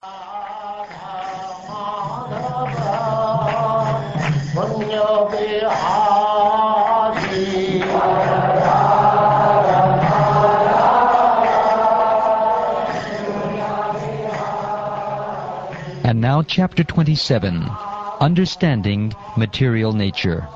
And now Chapter 27, Understanding Material Nature.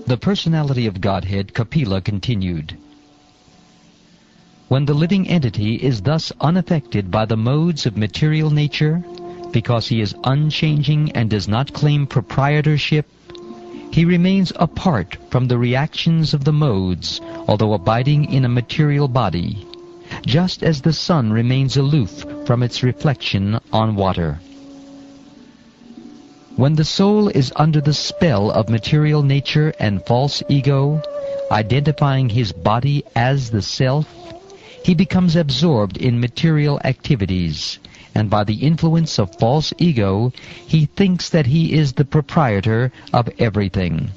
The personality of Godhead, Kapila continued. When the living entity is thus unaffected by the modes of material nature, because he is unchanging and does not claim proprietorship, he remains apart from the reactions of the modes, although abiding in a material body, just as the sun remains aloof from its reflection on water. When the soul is under the spell of material nature and false ego, identifying his body as the self, he becomes absorbed in material activities, and by the influence of false ego, he thinks that he is the proprietor of everything.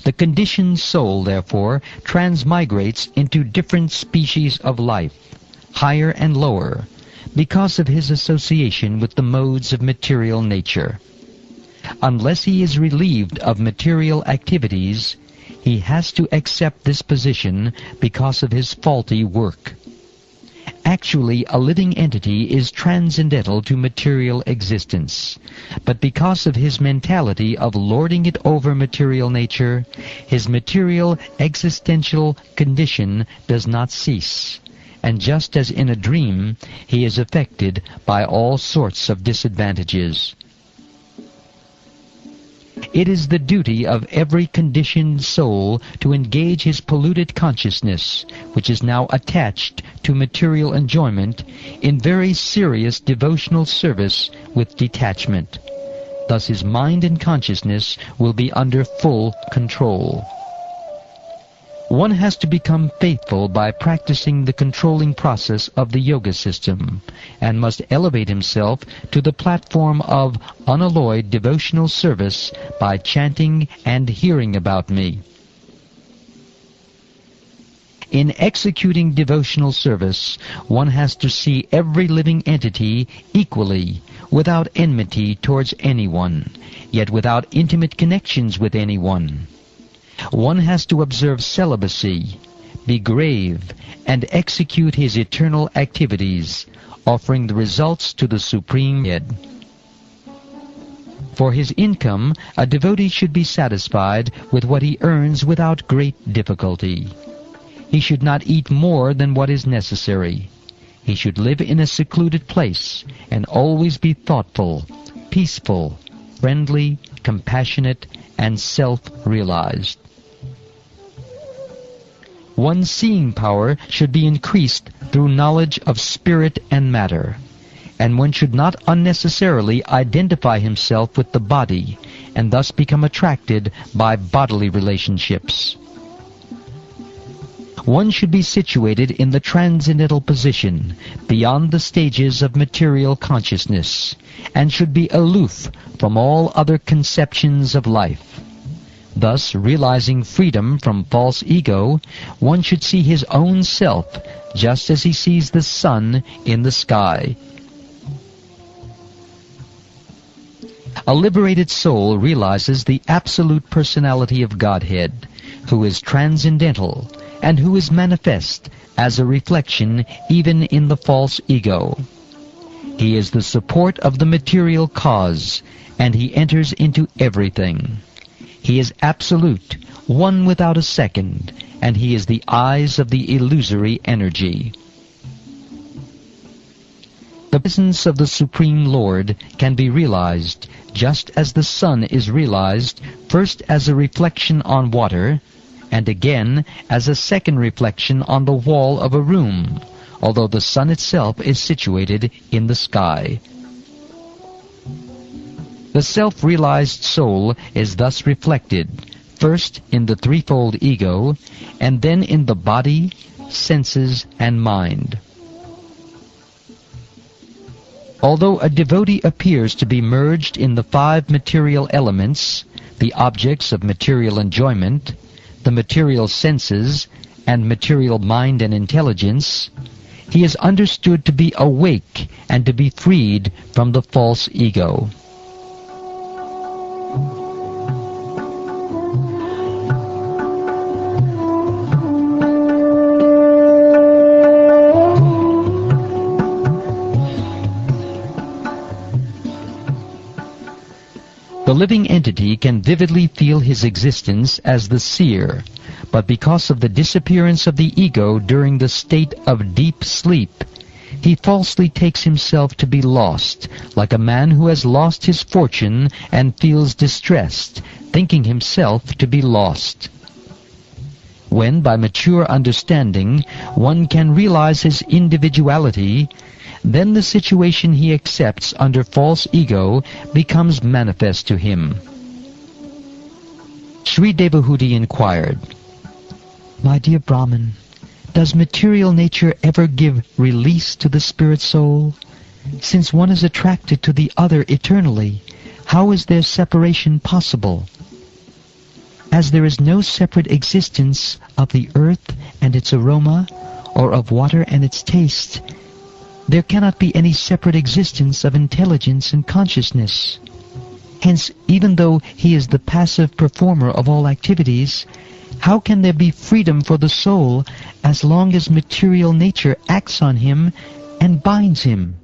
The conditioned soul, therefore, transmigrates into different species of life, higher and lower, because of his association with the modes of material nature. Unless he is relieved of material activities, he has to accept this position because of his faulty work. Actually, a living entity is transcendental to material existence, but because of his mentality of lording it over material nature, his material existential condition does not cease. And just as in a dream, he is affected by all sorts of disadvantages. It is the duty of every conditioned soul to engage his polluted consciousness, which is now attached to material enjoyment, in very serious devotional service with detachment. Thus his mind and consciousness will be under full control. One has to become faithful by practicing the controlling process of the yoga system, and must elevate himself to the platform of unalloyed devotional service by chanting and hearing about me. In executing devotional service, one has to see every living entity equally, without enmity towards anyone, yet without intimate connections with anyone. One has to observe celibacy, be grave, and execute his eternal activities, offering the results to the Supreme Head. For his income, a devotee should be satisfied with what he earns without great difficulty. He should not eat more than what is necessary. He should live in a secluded place, and always be thoughtful, peaceful, friendly, compassionate, and self-realized. One's seeing power should be increased through knowledge of spirit and matter, and one should not unnecessarily identify himself with the body, and thus become attracted by bodily relationships. One should be situated in the transcendental position, beyond the stages of material consciousness, and should be aloof from all other conceptions of life. Thus, realizing freedom from false ego, one should see his own self just as he sees the sun in the sky. A liberated soul realizes the absolute personality of Godhead, who is transcendental, and who is manifest as a reflection even in the false ego. He is the support of the material cause, and he enters into everything. He is absolute, one without a second, and he is the eyes of the illusory energy. The presence of the Supreme Lord can be realized just as the sun is realized first as a reflection on water, and again as a second reflection on the wall of a room, although the sun itself is situated in the sky. The self-realized soul is thus reflected, first in the threefold ego, and then in the body, senses, and mind. Although a devotee appears to be merged in the five material elements, the objects of material enjoyment, the material senses, and material mind and intelligence, he is understood to be awake and to be freed from the false ego. The living entity can vividly feel his existence as the seer, but because of the disappearance of the ego during the state of deep sleep, he falsely takes himself to be lost, like a man who has lost his fortune and feels distressed, thinking himself to be lost. When, by mature understanding, one can realize his individuality, then the situation he accepts under false ego becomes manifest to him. Sri Devahuti inquired, "My dear Brahman, does material nature ever give release to the spirit soul? Since one is attracted to the other eternally, how is their separation possible? As there is no separate existence of the earth and its aroma, or of water and its taste, there cannot be any separate existence of intelligence and consciousness. Hence, even though he is the passive performer of all activities, how can there be freedom for the soul as long as material nature acts on him and binds him?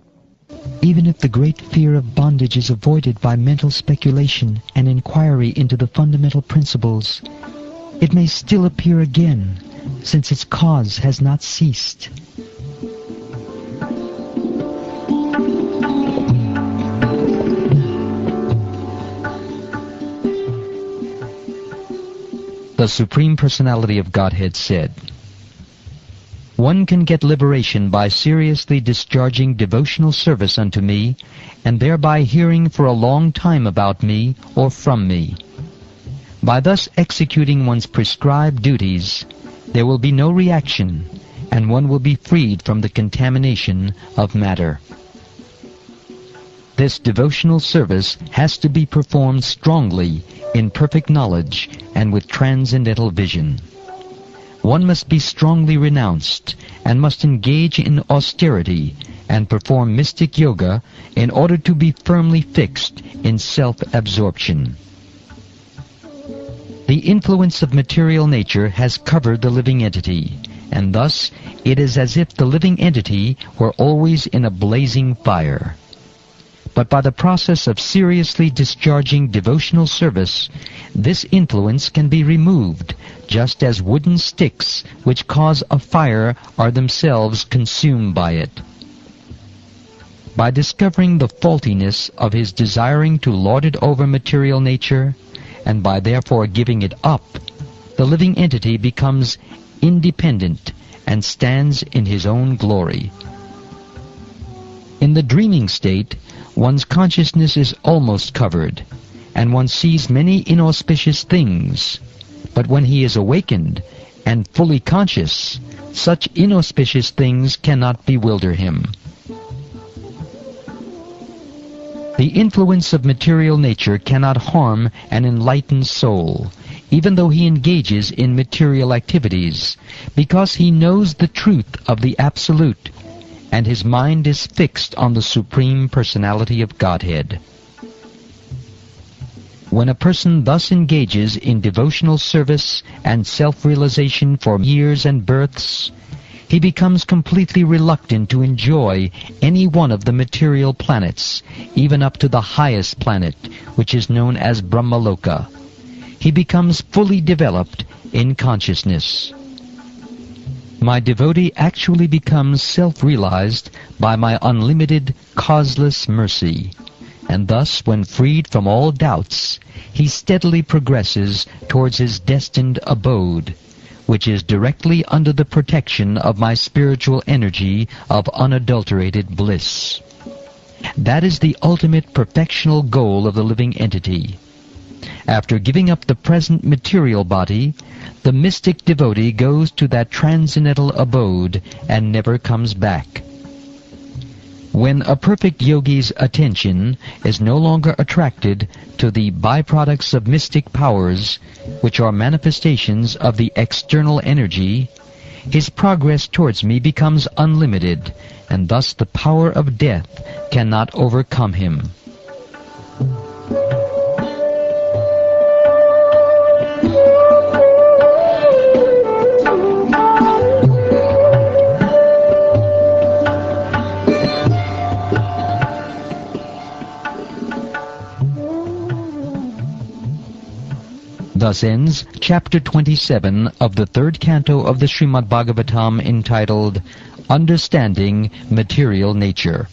Even if the great fear of bondage is avoided by mental speculation and inquiry into the fundamental principles, it may still appear again, since its cause has not ceased." The Supreme Personality of Godhead said, "One can get liberation by seriously discharging devotional service unto me, and thereby hearing for a long time about me or from me. By thus executing one's prescribed duties, there will be no reaction, and one will be freed from the contamination of matter." This devotional service has to be performed strongly, in perfect knowledge, and with transcendental vision. One must be strongly renounced, and must engage in austerity, and perform mystic yoga in order to be firmly fixed in self-absorption. The influence of material nature has covered the living entity, and thus it is as if the living entity were always in a blazing fire. But by the process of seriously discharging devotional service, this influence can be removed, just as wooden sticks which cause a fire are themselves consumed by it. By discovering the faultiness of his desiring to lord it over material nature, and by therefore giving it up, the living entity becomes independent and stands in his own glory. In the dreaming state, one's consciousness is almost covered, and one sees many inauspicious things. But when he is awakened and fully conscious, such inauspicious things cannot bewilder him. The influence of material nature cannot harm an enlightened soul, even though he engages in material activities, because he knows the truth of the Absolute, and his mind is fixed on the Supreme Personality of Godhead. When a person thus engages in devotional service and self-realization for years and births, he becomes completely reluctant to enjoy any one of the material planets, even up to the highest planet, which is known as Brahmaloka. He becomes fully developed in consciousness. My devotee actually becomes self-realized by my unlimited, causeless mercy, and thus, when freed from all doubts, he steadily progresses towards his destined abode, which is directly under the protection of my spiritual energy of unadulterated bliss. That is the ultimate perfectional goal of the living entity. After giving up the present material body, the mystic devotee goes to that transcendental abode and never comes back. When a perfect yogi's attention is no longer attracted to the byproducts of mystic powers, which are manifestations of the external energy, his progress towards me becomes unlimited, and thus the power of death cannot overcome him. Thus ends Chapter 27 of the third canto of the Srimad Bhagavatam, entitled Understanding Material Nature.